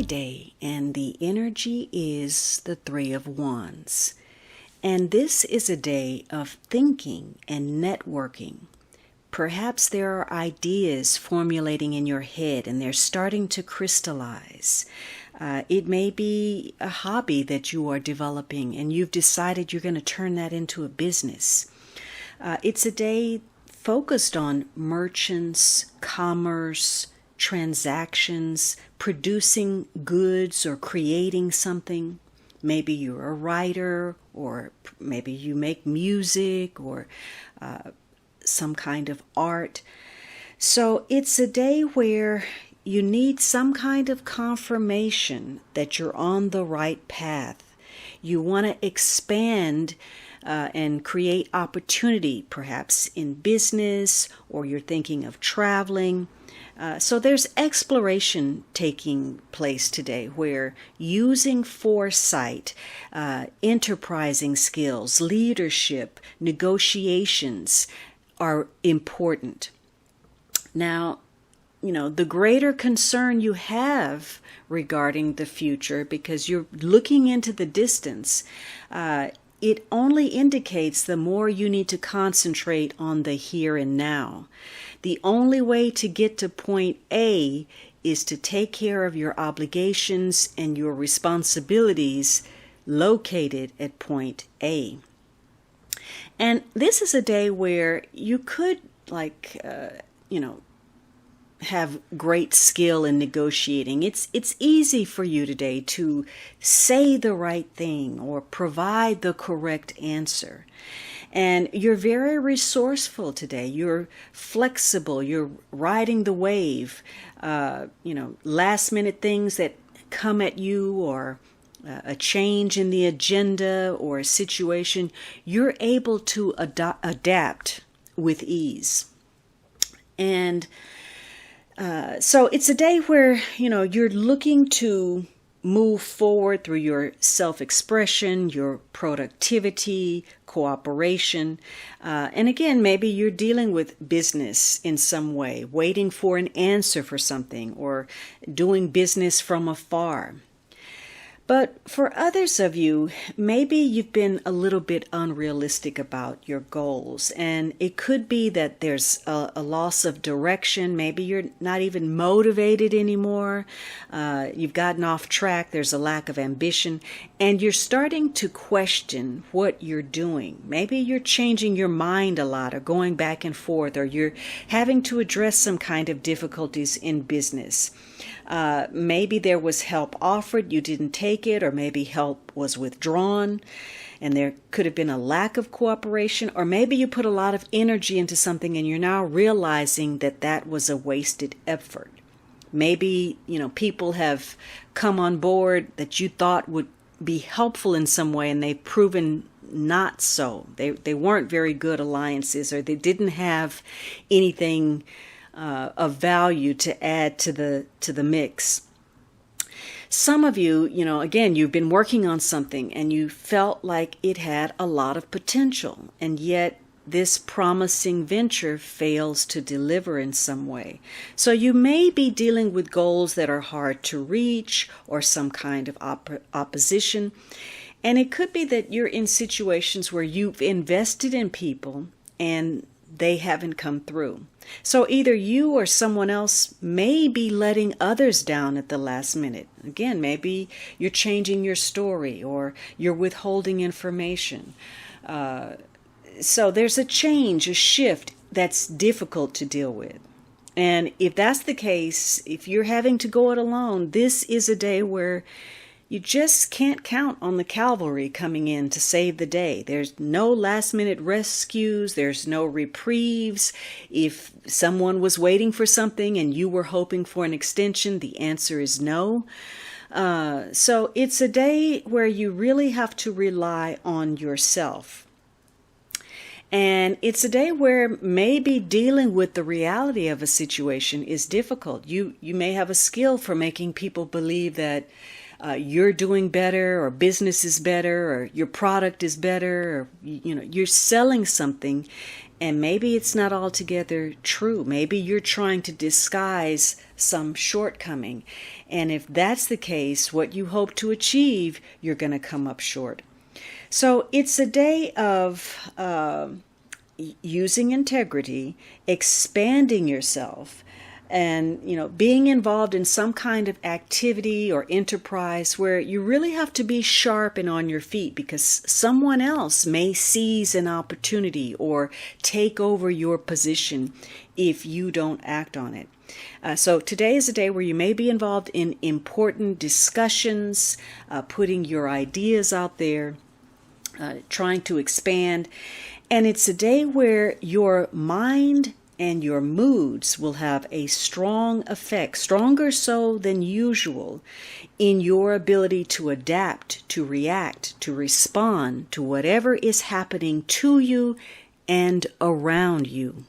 Friday, and the energy is the Three of Wands. And this is a day of thinking and networking. Perhaps there are ideas formulating in your head and they're starting to crystallize. It may be a hobby that you are developing and you've decided you're going to turn that into a business. It's a day focused on merchants, commerce, transactions, producing goods or creating something. Maybe you're a writer, or maybe you make music or some kind of art. So it's a day where you need some kind of confirmation that you're on the right path. You want to expand and create opportunity, perhaps in business, or you're thinking of traveling. So there's exploration taking place today where using foresight, enterprising skills, leadership, negotiations are important. Now, the greater concern you have regarding the future, because you're looking into the distance, it only indicates the more you need to concentrate on the here and now. The only way to get to point A is to take care of your obligations and your responsibilities located at point A. And this is a day where you could, have great skill in negotiating. It's easy for you today to say the right thing or provide the correct answer. And you're very resourceful today. You're flexible. You're riding the wave. Last minute things that come at you, or a change in the agenda or a situation, you're able to adapt with ease. And so it's a day where, you're looking to move forward through your self-expression, your productivity, cooperation. And again, maybe you're dealing with business in some way, waiting for an answer for something, or doing business from afar. But for others of you, maybe you've been a little bit unrealistic about your goals, and it could be that there's a loss of direction. Maybe you're not even motivated anymore. You've gotten off track. There's a lack of ambition, and you're starting to question what you're doing. Maybe you're changing your mind a lot, or going back and forth, or you're having to address some kind of difficulties in business. Maybe there was help offered, you didn't take it, or maybe help was withdrawn, and there could have been a lack of cooperation, or maybe you put a lot of energy into something and you're now realizing that that was a wasted effort. Maybe, people have come on board that you thought would be helpful in some way, and they've proven not so. They weren't very good alliances, or they didn't have anything of value to add to the mix. Some of you, again, you've been working on something and you felt like it had a lot of potential, and yet this promising venture fails to deliver in some way. So you may be dealing with goals that are hard to reach, or some kind of opposition. And it could be that you're in situations where you've invested in people and they haven't come through. So either you or someone else may be letting others down at the last minute. Again, maybe you're changing your story, or you're withholding information. So there's a change, a shift that's difficult to deal with. And if that's the case, if you're having to go it alone, this is a day where you just can't count on the cavalry coming in to save the day. There's no last-minute rescues. There's no reprieves. If someone was waiting for something and you were hoping for an extension, the answer is no. So it's a day where you really have to rely on yourself. And it's a day where maybe dealing with the reality of a situation is difficult. You may have a skill for making people believe that you're doing better, or business is better, or your product is better, or you're selling something, and maybe it's not altogether true. Maybe you're trying to disguise some shortcoming. And if that's the case, what you hope to achieve, you're going to come up short. So it's a day of using integrity, expanding yourself, and being involved in some kind of activity or enterprise where you really have to be sharp and on your feet, because someone else may seize an opportunity or take over your position if you don't act on it. So today is a day where you may be involved in important discussions, putting your ideas out there, trying to expand. And it's a day where your mind and your moods will have a strong effect, stronger so than usual, in your ability to adapt, to react, to respond to whatever is happening to you and around you.